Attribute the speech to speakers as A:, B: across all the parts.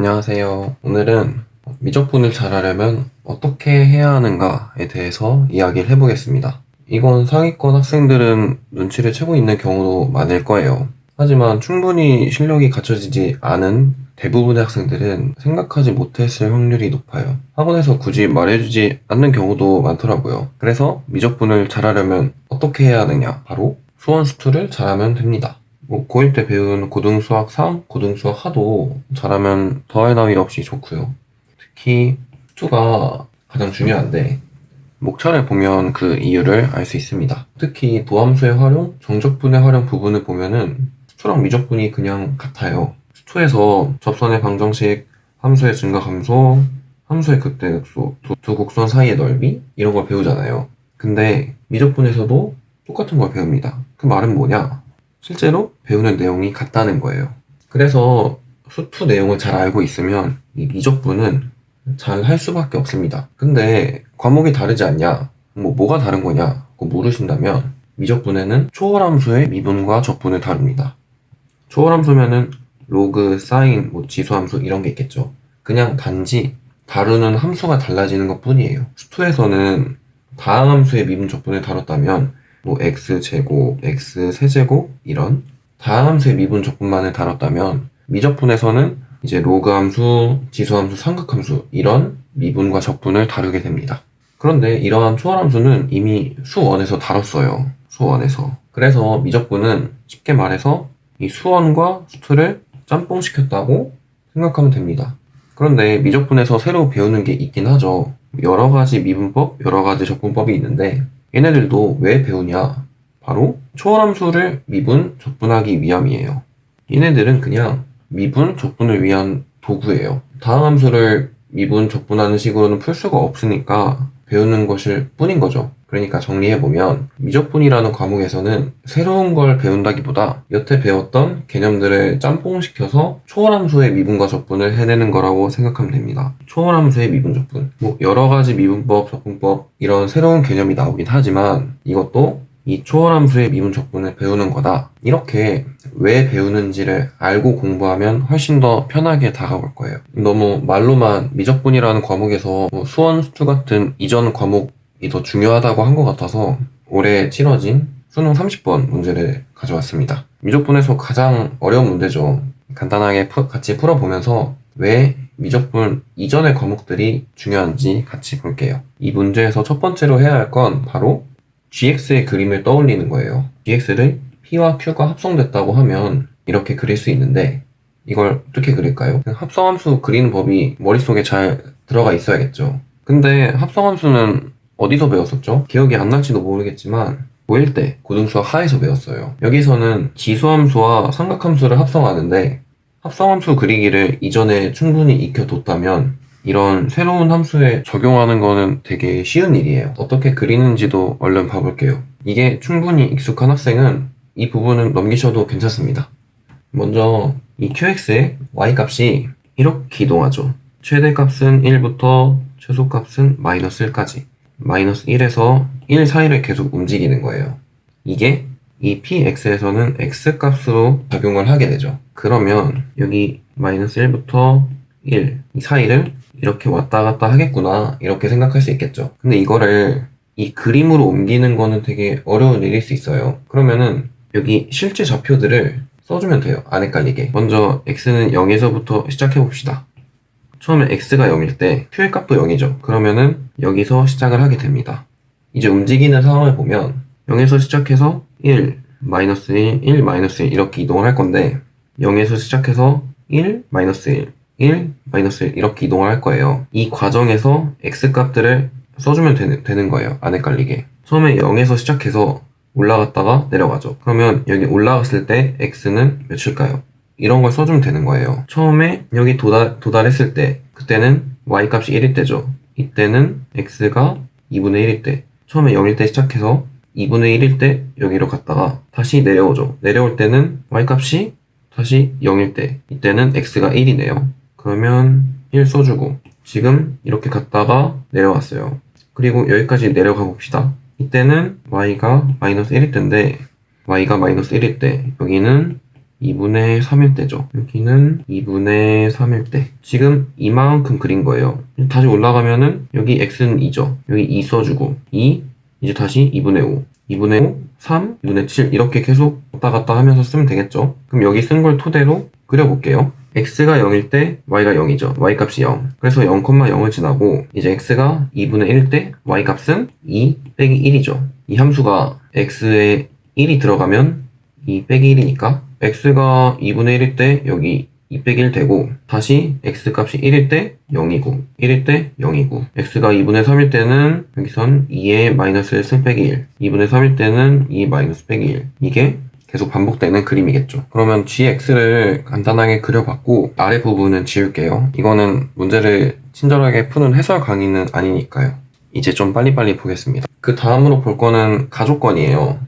A: 안녕하세요. 오늘은 미적분을 잘하려면 어떻게 해야 하는가에 대해서 이야기를 해보겠습니다. 이건 상위권 학생들은 눈치를 채고 있는 경우도 많을 거예요. 하지만 충분히 실력이 갖춰지지 않은 대부분의 학생들은 생각하지 못했을 확률이 높아요. 학원에서 굳이 말해주지 않는 경우도 많더라고요. 그래서 미적분을 잘하려면 어떻게 해야 하느냐? 바로 수원 수투를 잘하면 됩니다. 고1 때 배운 고등수학 3, 고등수학 하도 잘하면 더할 나위 없이 좋고요. 특히 수투가 가장 중요한데 목차를 보면 그 이유를 알 수 있습니다. 특히 도함수의 활용, 정적분의 활용 부분을 보면은 수투랑 미적분이 그냥 같아요. 수투에서 접선의 방정식, 함수의 증가함수, 함수의 극대극소, 두 곡선 사이의 넓이 이런 걸 배우잖아요. 근데 미적분에서도 똑같은 걸 배웁니다. 그 말은 뭐냐? 실제로 배우는 내용이 같다는 거예요. 그래서 수투 내용을 잘 알고 있으면 이 미적분은 잘 할 수밖에 없습니다. 근데 과목이 다르지 않냐? 뭐가 다른 거냐? 고 물으신다면 미적분에는 초월함수의 미분과 적분을 다룹니다. 초월함수면은 로그, 사인, 지수함수 이런 게 있겠죠. 그냥 단지 다루는 함수가 달라지는 것 뿐이에요. 수투에서는 다항함수의 미분 적분을 다뤘다면 x제곱, x세제곱 이런 다항함수의 미분 적분만을 다뤘다면 미적분에서는 이제 로그 함수, 지수함수, 삼각함수 이런 미분과 적분을 다루게 됩니다. 그런데 이러한 초월함수는 이미 수원에서 다뤘어요. 수원에서. 그래서 미적분은 쉽게 말해서 이 수원과 수투를 짬뽕시켰다고 생각하면 됩니다. 그런데 미적분에서 새로 배우는 게 있긴 하죠. 여러 가지 미분법, 여러 가지 적분법이 있는데 얘네들도 왜 배우냐? 바로 초월함수를 미분, 적분하기 위함이에요. 얘네들은 그냥 미분, 적분을 위한 도구예요. 다항함수를 미분, 적분하는 식으로는 풀 수가 없으니까 배우는 것일 뿐인 거죠. 그러니까 정리해보면 미적분이라는 과목에서는 새로운 걸 배운다기보다 여태 배웠던 개념들을 짬뽕시켜서 초월함수의 미분과 적분을 해내는 거라고 생각하면 됩니다. 초월함수의 미분, 적분. 여러 가지 미분법, 적분법 이런 새로운 개념이 나오긴 하지만 이것도 이 초월함수의 미분, 적분을 배우는 거다. 이렇게 왜 배우는지를 알고 공부하면 훨씬 더 편하게 다가올 거예요. 너무 말로만 미적분이라는 과목에서 수원, 수투 같은 이전 과목이 더 중요하다고 한 것 같아서 올해 치러진 수능 30번 문제를 가져왔습니다. 미적분에서 가장 어려운 문제죠. 간단하게 같이 풀어보면서 왜 미적분 이전의 과목들이 중요한지 같이 볼게요. 이 문제에서 첫 번째로 해야 할 건 바로 gx의 그림을 떠올리는 거예요. gx를 p와 q가 합성됐다고 하면 이렇게 그릴 수 있는데 이걸 어떻게 그릴까요? 합성함수 그리는 법이 머릿속에 잘 들어가 있어야겠죠. 근데 합성함수는 어디서 배웠었죠? 기억이 안 날지도 모르겠지만 고1 때 고등수학 하에서 배웠어요. 여기서는 지수함수와 삼각함수를 합성하는데 합성함수 그리기를 이전에 충분히 익혀뒀다면 이런 새로운 함수에 적용하는 거는 되게 쉬운 일이에요. 어떻게 그리는지도 얼른 봐볼게요. 이게 충분히 익숙한 학생은 이 부분은 넘기셔도 괜찮습니다. 먼저 이 qx의 y값이 이렇게 이동하죠. 최대값은 1부터 최소값은 마이너스 1까지 마이너스 1에서 1 사이를 계속 움직이는 거예요. 이게 이 px에서는 x값으로 작용을 하게 되죠. 그러면 여기 마이너스 1부터 1 이 사이를 이렇게 왔다 갔다 하겠구나 이렇게 생각할 수 있겠죠. 근데 이거를 이 그림으로 옮기는 거는 되게 어려운 일일 수 있어요. 그러면은 여기 실제 좌표들을 써주면 돼요. 안 헷갈리게. 먼저 x는 0에서부터 시작해 봅시다. 처음에 x가 0일 때 q의 값도 0이죠. 그러면은 여기서 시작을 하게 됩니다. 이제 움직이는 상황을 보면 0에서 시작해서 1, 마이너스 1, 1, 마이너스 1 이렇게 이동을 할 건데 0에서 시작해서 1, 마이너스 1, 1, 마이너스 1 이렇게 이동을 할 거예요. 이 과정에서 x값들을 써주면 되는 거예요. 안 헷갈리게. 처음에 0에서 시작해서 올라갔다가 내려가죠. 그러면 여기 올라갔을 때 x는 몇일까요? 이런 걸 써주면 되는 거예요. 처음에 여기 도달했을 때 그때는 y값이 1일 때죠. 이때는 x가 2분의 1일 때 처음에 0일 때 시작해서 2분의 1일 때 여기로 갔다가 다시 내려오죠. 내려올 때는 y값이 다시 0일 때 이때는 x가 1이네요. 그러면 1 써주고 지금 이렇게 갔다가 내려왔어요. 그리고 여기까지 내려가 봅시다. 이때는 y가 마이너스 1일 때인데 y가 마이너스 1일 때 여기는 2분의 3일 때죠. 여기는 2분의 3일 때. 지금 이만큼 그린 거예요. 다시 올라가면은 여기 x는 2죠. 여기 2 써주고 2, 이제 다시 2분의 5, 2분의 5, 3, 2분의 7 이렇게 계속 왔다 갔다 하면서 쓰면 되겠죠. 그럼 여기 쓴 걸 토대로 그려볼게요. x가 0일 때 y가 0이죠. y 값이 0. 그래서 0,0을 지나고 이제 x가 2분의 1일 때 y 값은 2 빼기 1이죠. 이 함수가 x에 1이 들어가면 2 빼기 1이니까 x가 2분의 1일 때 여기 2 빼기 1 되고 다시 x 값이 1일 때 0이고 1일 때 0이고 x가 2분의 3일 때는 여기선 2의 마이너스 1승 빼기 1 2분의 3일 때는 2 마이너스 빼기 1 이게 계속 반복되는 그림이겠죠. 그러면 gx를 간단하게 그려봤고 아래 부분은 지울게요. 이거는 문제를 친절하게 푸는 해설 강의는 아니니까요. 이제 좀 빨리빨리 보겠습니다. 그 다음으로 볼 거는 가족권이에요.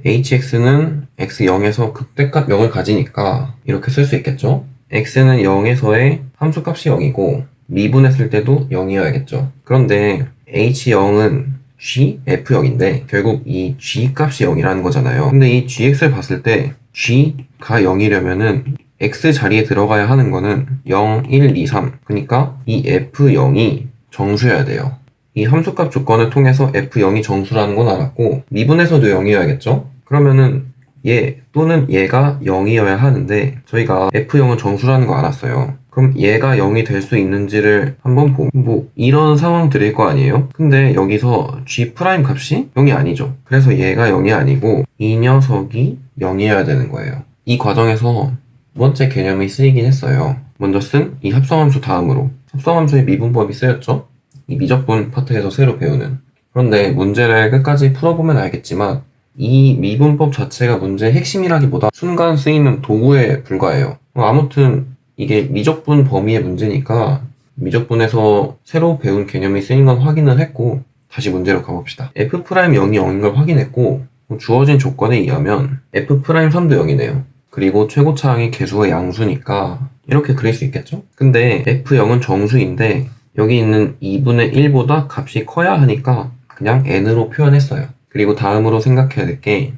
A: hx는 x0에서 극대값 0을 가지니까 이렇게 쓸 수 있겠죠. x는 0에서의 함수값이 0이고 미분했을 때도 0이어야겠죠. 그런데 h0은 g, f0인데 결국 이 g 값이 0이라는 거잖아요. 근데 이 gx를 봤을 때 g가 0이려면은 x 자리에 들어가야 하는 거는 0, 1, 2, 3 그러니까 이 f0이 정수여야 돼요. 이 함수값 조건을 통해서 f0이 정수라는 건 알았고 미분에서도 0이어야겠죠? 그러면은 얘 또는 얘가 0이어야 하는데 저희가 f0은 정수라는 거 알았어요. 그럼 얘가 0이 될 수 있는지를 한번 보면 뭐 이런 상황 드릴 거 아니에요? 근데 여기서 g' 값이 0이 아니죠. 그래서 얘가 0이 아니고 이 녀석이 0이어야 되는 거예요. 이 과정에서 두 번째 개념이 쓰이긴 했어요. 먼저 쓴 이 합성함수 다음으로 합성함수의 미분법이 쓰였죠? 이 미적분 파트에서 새로 배우는. 그런데 문제를 끝까지 풀어보면 알겠지만 이 미분법 자체가 문제의 핵심이라기보다 순간 쓰이는 도구에 불과해요. 아무튼 이게 미적분 범위의 문제니까 미적분에서 새로 배운 개념이 쓰인 건 확인을 했고 다시 문제로 가봅시다. f'0이 0인 걸 확인했고 주어진 조건에 의하면 f'3도 0이네요. 그리고 최고차항이 개수가 양수니까 이렇게 그릴 수 있겠죠? 근데 f0은 정수인데 여기 있는 2분의 1보다 값이 커야 하니까 그냥 n으로 표현했어요. 그리고 다음으로 생각해야 될 게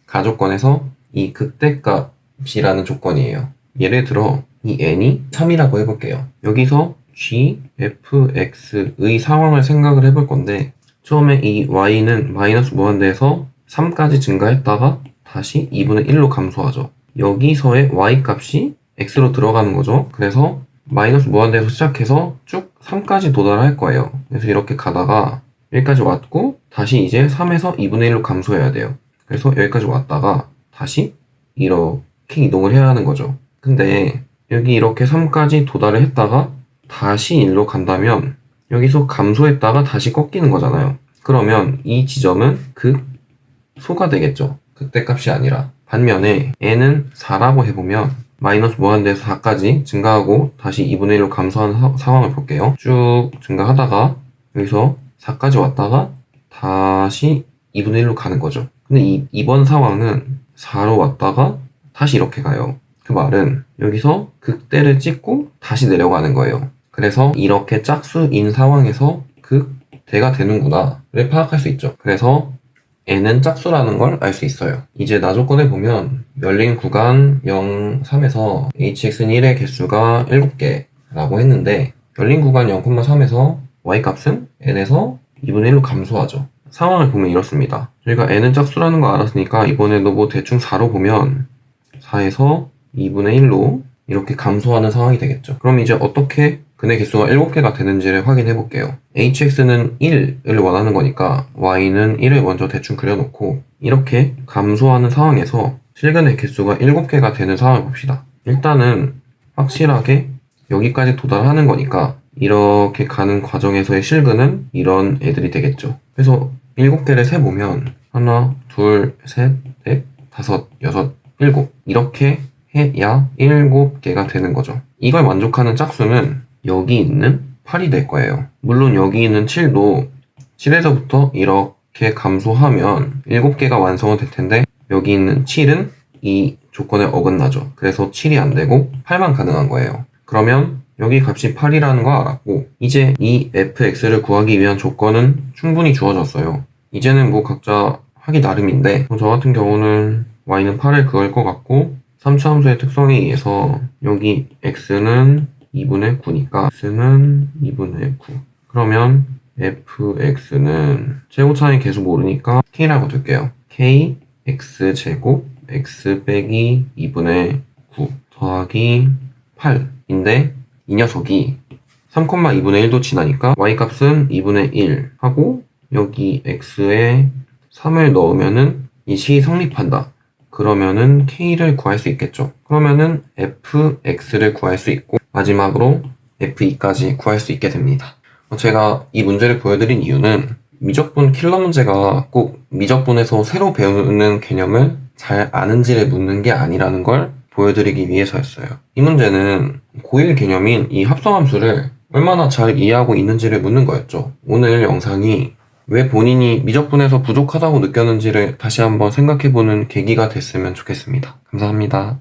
A: 가조건에서 이 극대값이라는 조건이에요. 예를 들어 이 n이 3이라고 해볼게요. 여기서 g, f, x의 상황을 생각을 해볼 건데 처음에 이 y는 마이너스 무한대에서 3까지 증가했다가 다시 2분의 1로 감소하죠. 여기서의 y 값이 x로 들어가는 거죠. 그래서 마이너스 무한대에서 시작해서 쭉 3까지 도달할 거예요. 그래서 이렇게 가다가 여기까지 왔고 다시 이제 3에서 2분의 1로 감소해야 돼요. 그래서 여기까지 왔다가 다시 이렇게 이동을 해야 하는 거죠. 근데 여기 이렇게 3까지 도달을 했다가 다시 1로 간다면 여기서 감소했다가 다시 꺾이는 거잖아요. 그러면 이 지점은 극소가 되겠죠. 극대값이 아니라. 반면에 n은 4라고 해보면 마이너스 무한대에서 4까지 증가하고 다시 2분의 1로 감소하는 상황을 볼게요. 쭉 증가하다가 여기서 4까지 왔다가 다시 2분의 1로 가는 거죠. 근데 이번 상황은 4로 왔다가 다시 이렇게 가요. 그 말은 여기서 극대를 찍고 다시 내려가는 거예요. 그래서 이렇게 짝수인 상황에서 극대가 되는구나를 파악할 수 있죠. 그래서 n은 짝수라는 걸 알 수 있어요. 이제 나조건에 보면 열린 구간 0, 3에서 hx는 1의 개수가 7개라고 했는데 열린 구간 0,3에서 y값은 n에서 2분의 1로 감소하죠. 상황을 보면 이렇습니다. 저희가 n은 짝수라는 거 알았으니까 이번에도 뭐 대충 4로 보면 4에서 2분의 1로 이렇게 감소하는 상황이 되겠죠. 그럼 이제 어떻게 근의 개수가 7개가 되는지를 확인해 볼게요. hx는 1을 원하는 거니까 y는 1을 먼저 대충 그려놓고 이렇게 감소하는 상황에서 실근의 개수가 7개가 되는 상황을 봅시다. 일단은 확실하게 여기까지 도달하는 거니까 이렇게 가는 과정에서의 실근은 이런 애들이 되겠죠. 그래서 7개를 세보면 하나, 둘, 셋, 넷, 다섯, 여섯, 일곱 이렇게 해야 7개가 되는 거죠. 이걸 만족하는 짝수는 여기 있는 8이 될 거예요. 물론 여기 있는 7도 7에서부터 이렇게 감소하면 7개가 완성은 될 텐데 여기 있는 7은 이 조건에 어긋나죠. 그래서 7이 안 되고 8만 가능한 거예요. 그러면 여기 값이 8이라는 거 알았고 이제 이 fx를 구하기 위한 조건은 충분히 주어졌어요. 이제는 뭐 각자 하기 나름인데 저 같은 경우는 y는 8을 구할 것 같고 삼차함수의 특성에 의해서 여기 x는 2분의 9니까 x는 2분의 9. 그러면 fx는 제곱차는 계속 모르니까 k라고 둘게요. k x제곱 x 빼기 2분의 9 더하기 8인데 이 녀석이 3,2분의 1도 지나니까 y값은 2분의 1 하고 여기 x에 3을 넣으면은 이 시 성립한다. 그러면은 k를 구할 수 있겠죠. 그러면은 fx를 구할 수 있고 마지막으로 f2까지 구할 수 있게 됩니다. 제가 이 문제를 보여드린 이유는 미적분 킬러 문제가 꼭 미적분에서 새로 배우는 개념을 잘 아는지를 묻는 게 아니라는 걸 보여드리기 위해서였어요. 이 문제는 고1 개념인 이 합성함수를 얼마나 잘 이해하고 있는지를 묻는 거였죠. 오늘 영상이 왜 본인이 미적분에서 부족하다고 느꼈는지를 다시 한번 생각해보는 계기가 됐으면 좋겠습니다. 감사합니다.